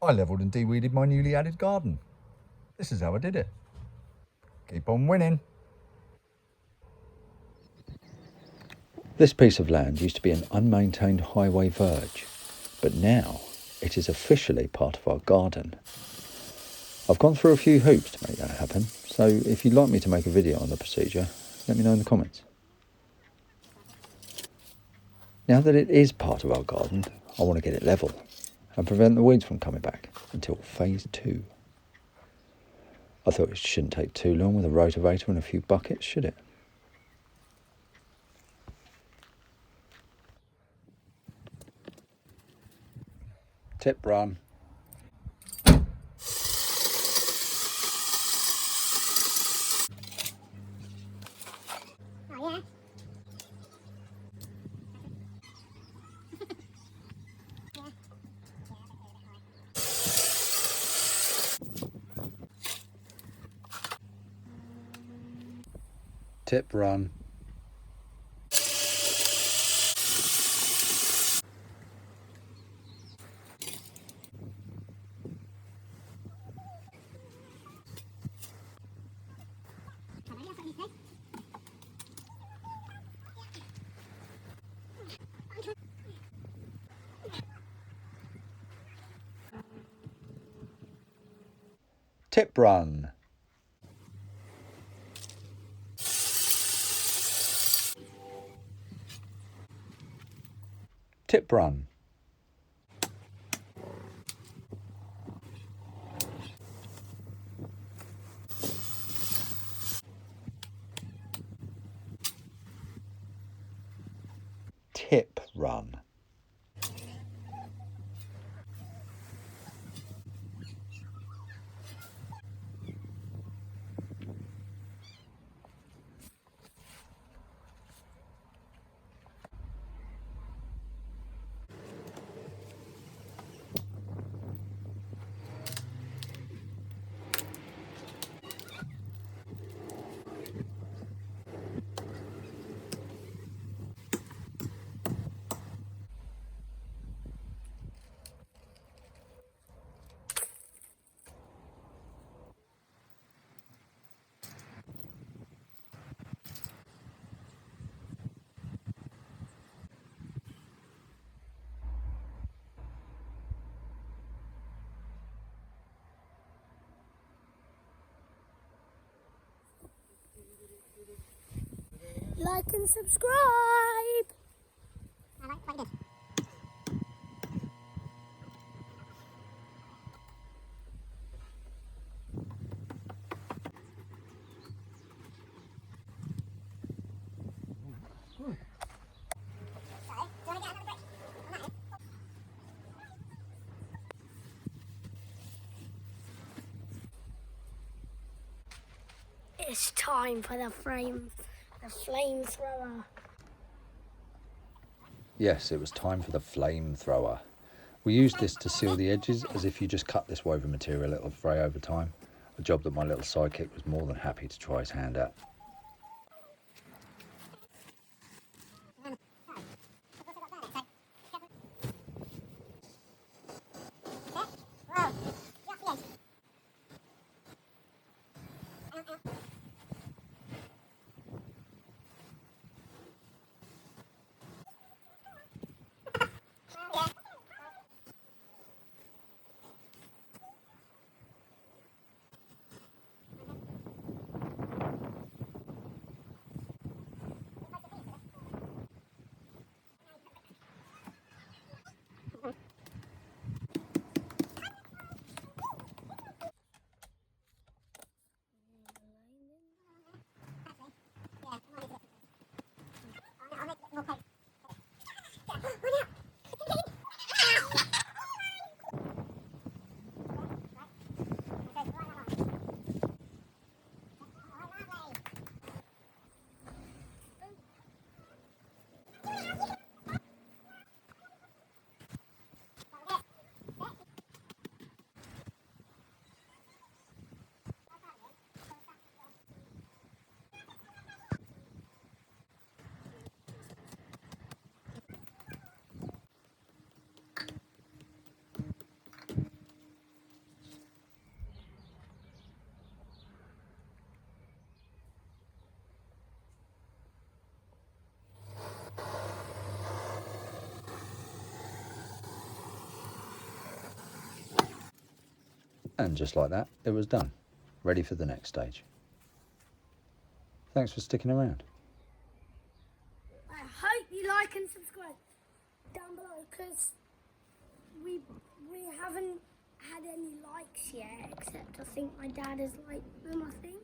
I levelled and de-weeded my newly added garden. This is how I did it. Keep on winning. This piece of land used to be an unmaintained highway verge, but now it is officially part of our garden. I've gone through a few hoops to make that happen, so if you'd like me to make a video on the procedure, let me know in the comments. Now that it is part of our garden, I want to get it level and prevent the weeds from coming back until phase 2. I thought it shouldn't take too long with a rotavator and a few buckets, should it? Tip run. Oh, yeah. Tip run. Tip run. Tip run. Tip run. Like and subscribe. I like what you did. It's time for the flamethrower. Yes, it was time for the flamethrower. We used this to seal the edges as if you just cut this woven material, it'll fray over time. A job that my little sidekick was more than happy to try his hand at. And just like that, it was done. Ready for the next stage. Thanks for sticking around. I hope you like and subscribe down below, because we haven't had any likes yet, except I think my dad has liked them, I think.